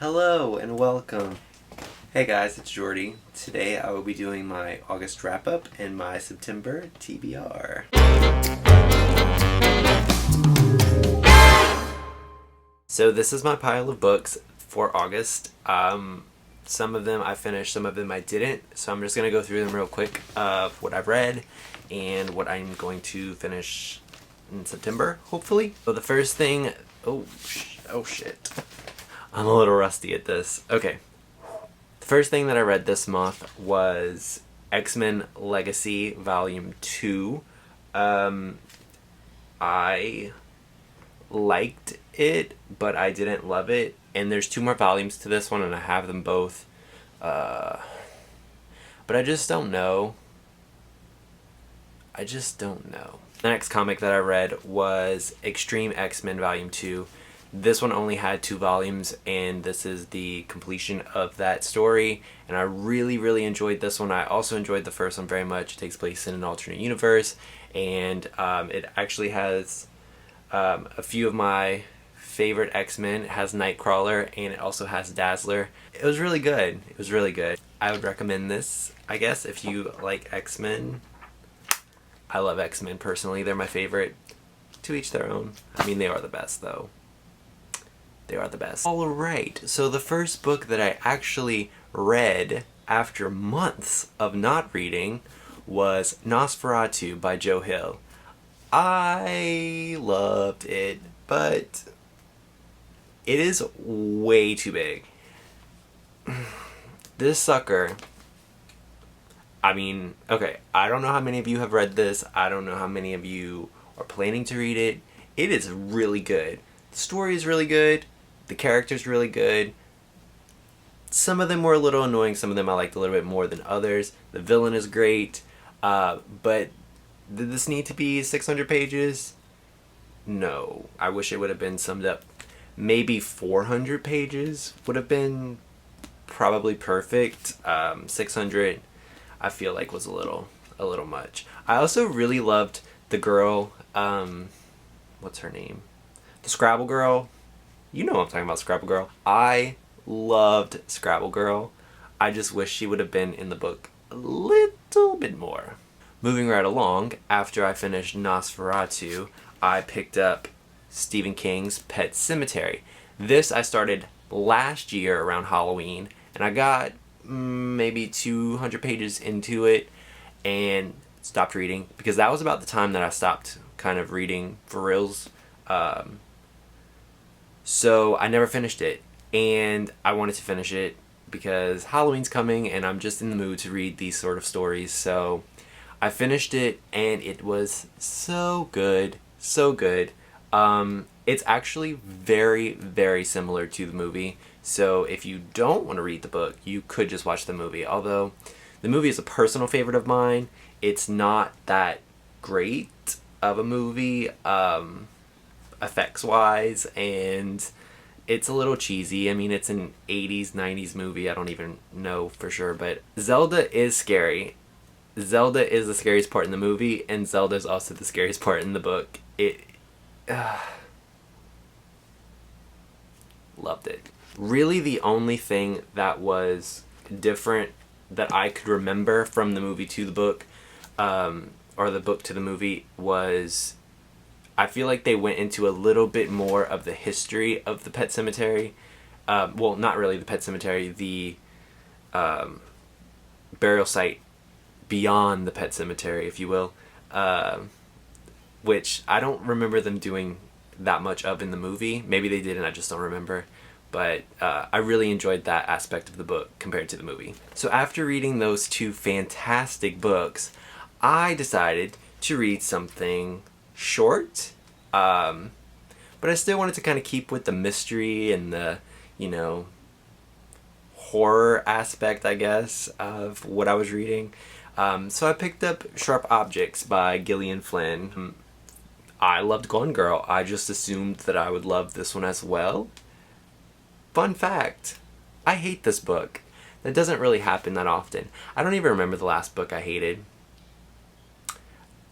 Hello and welcome. Hey guys, it's Jordy. Today I will be doing my August wrap-up and my September TBR. So this is my pile of books for August. Some of them I finished, some of them I didn't. So I'm just going to go through them real quick of what I've read and what I'm going to finish in September, hopefully. So the first thing... Oh shit. I'm a little rusty at this. Okay. The first thing that I read this month was X-Men Legacy Volume 2. I liked it, but I didn't love it. And there's 2 more volumes to this one, and I have them both. But I just don't know. The next comic that I read was Extreme X-Men Volume 2. This one only had 2 volumes, and this is the completion of that story, and I really enjoyed this one. I also enjoyed the first one very much. It takes place in an alternate universe, and it actually has a few of my favorite X-Men. It has Nightcrawler, and it also has Dazzler. It was really good. I would recommend this, I guess, if you like X-Men. I love X-Men personally. They're my favorite. To each their own. I mean, they are the best, though. They are the best. Alright, so the first book that I actually read after months of not reading was Nosferatu by Joe Hill. I loved it, but it is way too big. This sucker... I mean, okay, I don't know how many of you have read this. I don't know how many of you are planning to read it. It is really good. The story is really good. The character's really good. Some of them were a little annoying. Some of them I liked a little bit more than others. The villain is great. But did this need to be 600 pages? No. I wish it would have been summed up. Maybe 400 pages would have been probably perfect. 600, I feel like, was a little much. I also really loved the girl, what's her name? The Scrabble girl. You know I'm talking about, Scrabble Girl. I loved Scrabble Girl. I just wish she would have been in the book a little bit more. Moving right along, after I finished Nosferatu, I picked up Stephen King's Pet Sematary. This I started last year around Halloween, and I got maybe 200 pages into it and stopped reading, because that was about the time that I stopped kind of reading for reals. So I never finished it, and I wanted to finish it because Halloween's coming and I'm just in the mood to read these sort of stories. So I finished it, and it was so good. It's actually very similar to the movie. So if you don't want to read the book, you could just watch the movie. Although the movie is a personal favorite of mine, it's not that great of a movie. Effects wise, and it's a little cheesy. I mean, it's an 80s 90s movie. I don't even know for sure, but Zelda is scary. Zelda is the scariest part in the movie, and Zelda is also the scariest part in the book. Loved it. Really, the only thing that was different that I could remember from the movie to the book, or the book to the movie, was I feel like they went into a little bit more of the history of the Pet Sematary. Well, not really the Pet Sematary, the burial site beyond the Pet Sematary, if you will. Which I don't remember them doing that much of in the movie. Maybe they did and I just don't remember. But I really enjoyed that aspect of the book compared to the movie. So after reading those 2 fantastic books, I decided to read something short, but I still wanted to kind of keep with the mystery and the, horror aspect, I guess, of what I was reading. So I picked up Sharp Objects by Gillian Flynn. I loved Gone Girl. I just assumed that I would love this one as well. Fun fact, I hate this book. That doesn't really happen that often. I don't even remember the last book I hated.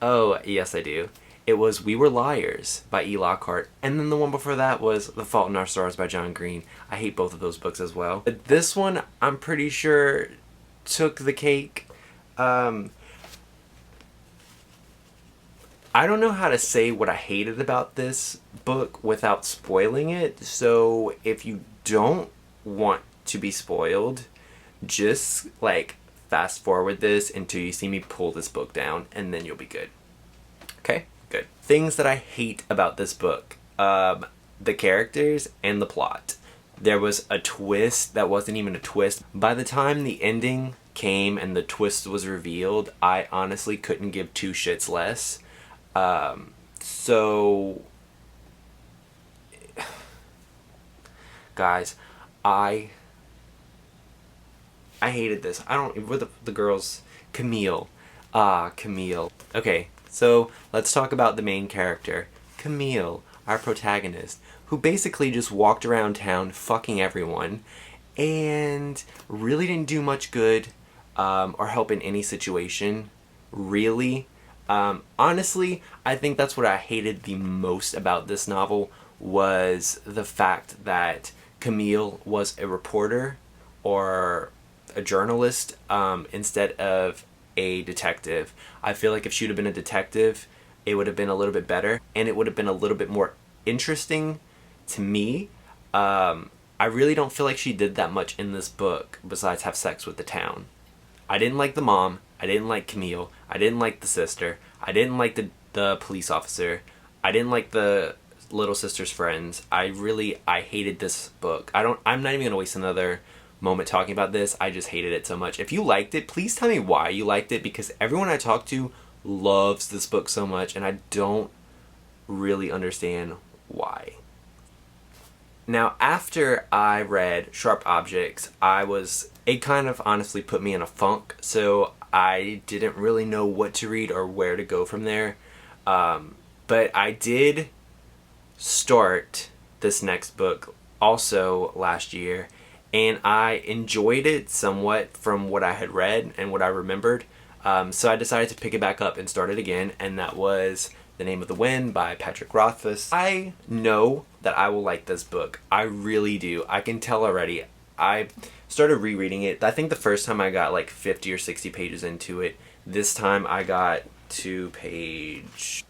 Oh, yes I do. It was We Were Liars by E. Lockhart. And then the one before that was The Fault in Our Stars by John Green. I hate both of those books as well. But this one, I'm pretty sure, took the cake. I don't know how to say what I hated about this book without spoiling it. So if you don't want to be spoiled, just like fast forward this until you see me pull this book down, and then you'll be good. Okay? Good. Things that I hate about this book. The characters and the plot. There was a twist that wasn't even a twist. By the time the ending came and the twist was revealed, I honestly couldn't give two shits less. So... Guys, I hated this. I don't... With the girls... Camille. Camille. Okay. So, let's talk about the main character, Camille, our protagonist, who basically just walked around town fucking everyone and really didn't do much good or help in any situation, really. Honestly, I think that's what I hated the most about this novel was the fact that Camille was a reporter or a journalist instead of a detective. I feel like if she would have been a detective, it would have been a little bit better, and it would have been a little bit more interesting to me. I really don't feel like she did that much in this book besides have sex with the town. I didn't like the mom. I didn't like Camille. I didn't like the sister. I didn't like the police officer. I didn't like the little sister's friends. I hated this book. I'm not even gonna waste another moment talking about this. I just hated it so much. If you liked it, please tell me why you liked it, because everyone I talk to loves this book so much, and I don't really understand why. Now, after I read Sharp Objects, it kind of honestly put me in a funk, so I didn't really know what to read or where to go from there. But I did start this next book also last year, and I enjoyed it somewhat from what I had read and what I remembered. So I decided to pick it back up and start it again, and that was The Name of the Wind by Patrick Rothfuss. I know that I will like this book. I really do. I can tell already. I started rereading it. I think the first time I got like 50 or 60 pages into it. This time I got to page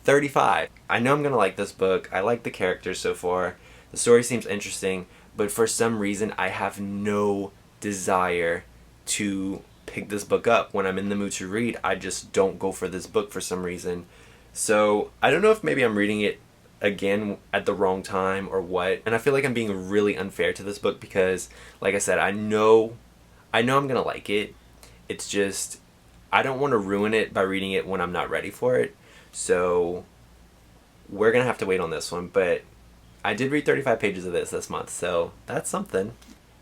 35. I know I'm going to like this book. I like the characters so far. The story seems interesting, but for some reason I have no desire to pick this book up. When I'm in the mood to read, I just don't go for this book for some reason. So I don't know if maybe I'm reading it again at the wrong time or what. And I feel like I'm being really unfair to this book because, like I said, I know I'm gonna like it. It's just I don't want to ruin it by reading it when I'm not ready for it. So we're gonna have to wait on this one. But I did read 35 pages of this month, so that's something.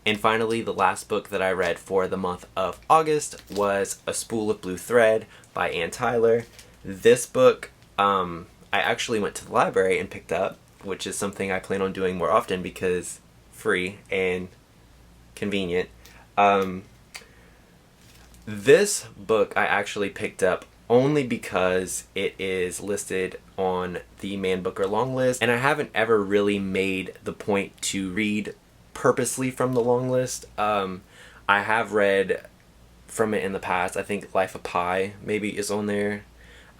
And finally, the last book that I read for the month of August was A Spool of Blue Thread by Ann Tyler. This book, I actually went to the library and picked up, which is something I plan on doing more often because free and convenient. This book I actually picked up only because it is listed on the Man Booker long list, and I haven't ever really made the point to read purposely from the long list. I have read from it in the past. I think Life of Pi maybe is on there,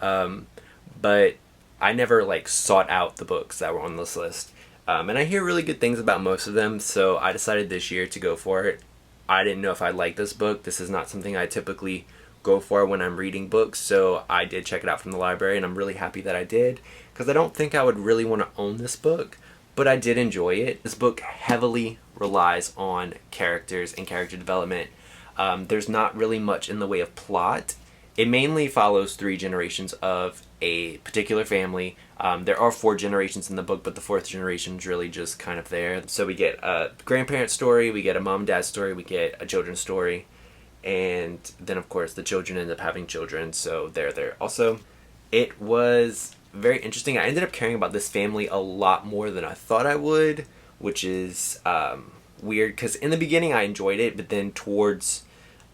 but I never like sought out the books that were on this list, and I hear really good things about most of them, so I decided this year to go for it. I didn't know if I liked this book. This is not something I typically go for when I'm reading books, so I did check it out from the library, and I'm really happy that I did, because I don't think I would really want to own this book, but I did enjoy it. This book heavily relies on characters and character development. There's not really much in the way of plot. It mainly follows 3 generations of a particular family. There are 4 generations in the book, but the 4th generation is really just kind of there. So we get a grandparent story, we get a mom and dad story, we get a children's story, and then of course the children end up having children, so they're there also. It was very interesting. I ended up caring about this family a lot more than I thought I would, which is weird, because in the beginning I enjoyed it, but then towards,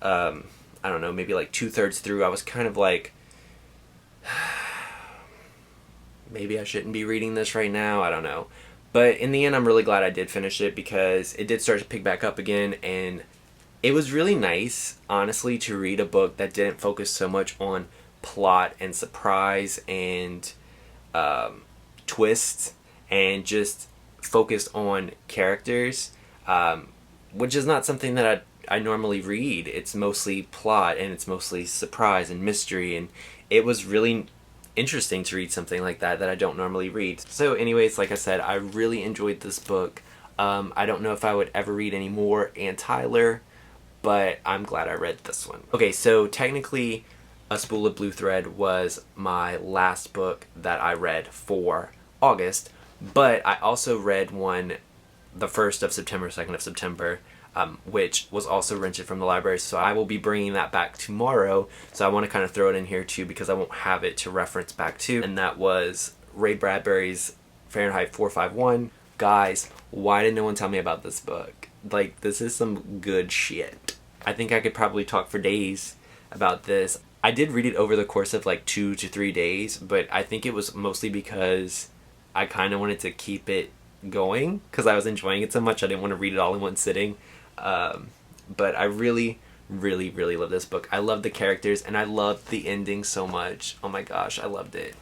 I don't know, maybe like 2/3 through, I was kind of like, maybe I shouldn't be reading this right now. I don't know. But in the end, I'm really glad I did finish it because it did start to pick back up again, and it was really nice, honestly, to read a book that didn't focus so much on plot and surprise and twists, and just focused on characters, which is not something that I normally read. It's mostly plot, and it's mostly surprise and mystery, and it was really interesting to read something like that I don't normally read. So anyways, like I said, I really enjoyed this book. I don't know if I would ever read any more Ann Tyler, but I'm glad I read this one. Okay, so technically A Spool of Blue Thread was my last book that I read for August, but I also read one the 1st of September, 2nd of September, which was also rented from the library, so I will be bringing that back tomorrow. So I want to kind of throw it in here too because I won't have it to reference back to, and that was Ray Bradbury's Fahrenheit 451. Guys, why did no one tell me about this book? Like, this is some good shit. I think I could probably talk for days about this. I did read it over the course of like 2 to 3 days, but I think it was mostly because I kind of wanted to keep it going because I was enjoying it so much. I didn't want to read it all in one sitting. But I really, really, really love this book. I love the characters, and I loved the ending so much. Oh my gosh, I loved it.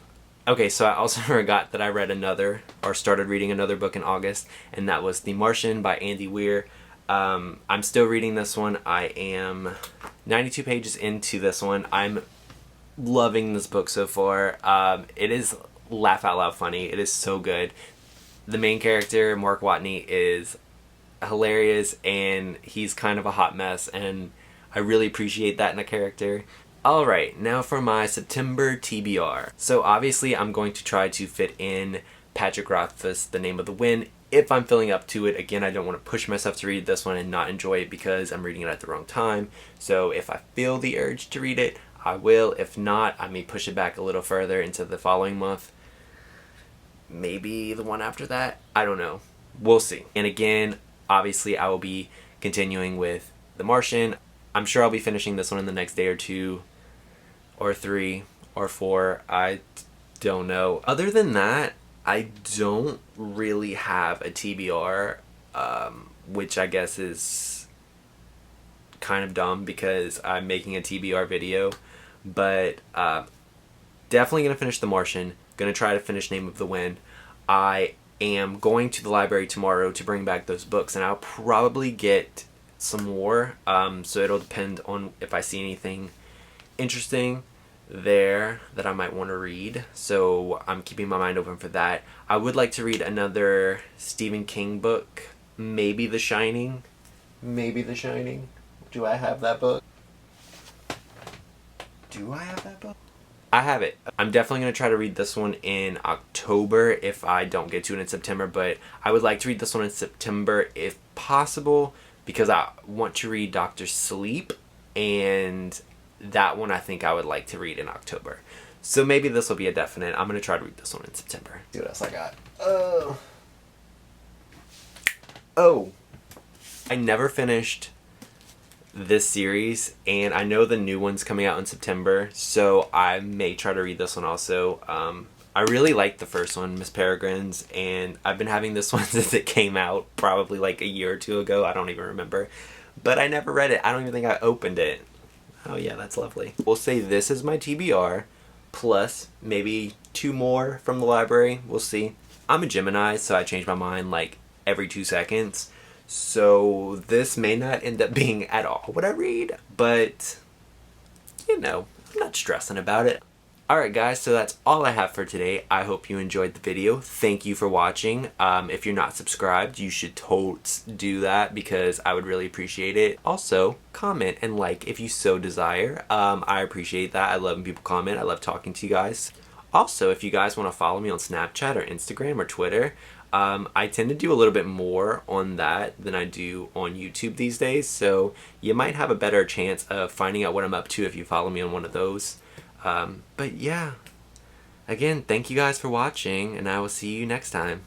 Okay, so I also forgot that I read another, or started reading another book in August, and that was The Martian by Andy Weir. I'm still reading this one. I am 92 pages into this one. I'm loving this book so far. It is laugh out loud funny. It is so good. The main character, Mark Watney, is hilarious, and he's kind of a hot mess, and I really appreciate that in a character. Alright, now for my September TBR. So obviously I'm going to try to fit in Patrick Rothfuss' The Name of the Wind if I'm feeling up to it. Again, I don't want to push myself to read this one and not enjoy it because I'm reading it at the wrong time. So if I feel the urge to read it, I will. If not, I may push it back a little further into the following month. Maybe the one after that. I don't know. We'll see. And again, obviously I will be continuing with The Martian. I'm sure I'll be finishing this one in the next day or 2 or 3 or 4. I don't know. Other than that, I don't really have a TBR, which I guess is kind of dumb because I'm making a TBR video. But definitely going to finish The Martian. Going to try to finish Name of the Wind. I am going to the library tomorrow to bring back those books, and I'll probably get some more. So it'll depend on if I see anything interesting there that I might want to read. So I'm keeping my mind open for that. I would like to read another Stephen King book. Maybe The Shining. Maybe The Shining. Do I have that book? Do I have that book? I have it. I'm definitely going to try to read this one in October if I don't get to it in September, but I would like to read this one in September if possible because I want to read Dr. Sleep, and that one I think I would like to read in October. So maybe this will be a definite. I'm going to try to read this one in September. See what else I got. Oh. I never finished this series, and I know the new one's coming out in September, so I may try to read this one also. I really liked the first one, Miss Peregrine's, and I've been having this one since it came out, probably like a year or 2 ago. I don't even remember, but I never read it. I don't even think I opened it. Oh yeah, that's lovely. We'll say this is my TBR, plus maybe 2 more from the library. We'll see. I'm a Gemini, so I change my mind like every 2 seconds. So this may not end up being at all what I read, but you know, I'm not stressing about it. Alright guys, so that's all I have for today. I hope you enjoyed the video. Thank you for watching. If you're not subscribed, you should totes do that because I would really appreciate it. Also, comment and like if you so desire. I appreciate that. I love when people comment. I love talking to you guys. Also, if you guys want to follow me on Snapchat or Instagram or Twitter, I tend to do a little bit more on that than I do on YouTube these days, so you might have a better chance of finding out what I'm up to if you follow me on one of those. But yeah, again, thank you guys for watching, and I will see you next time.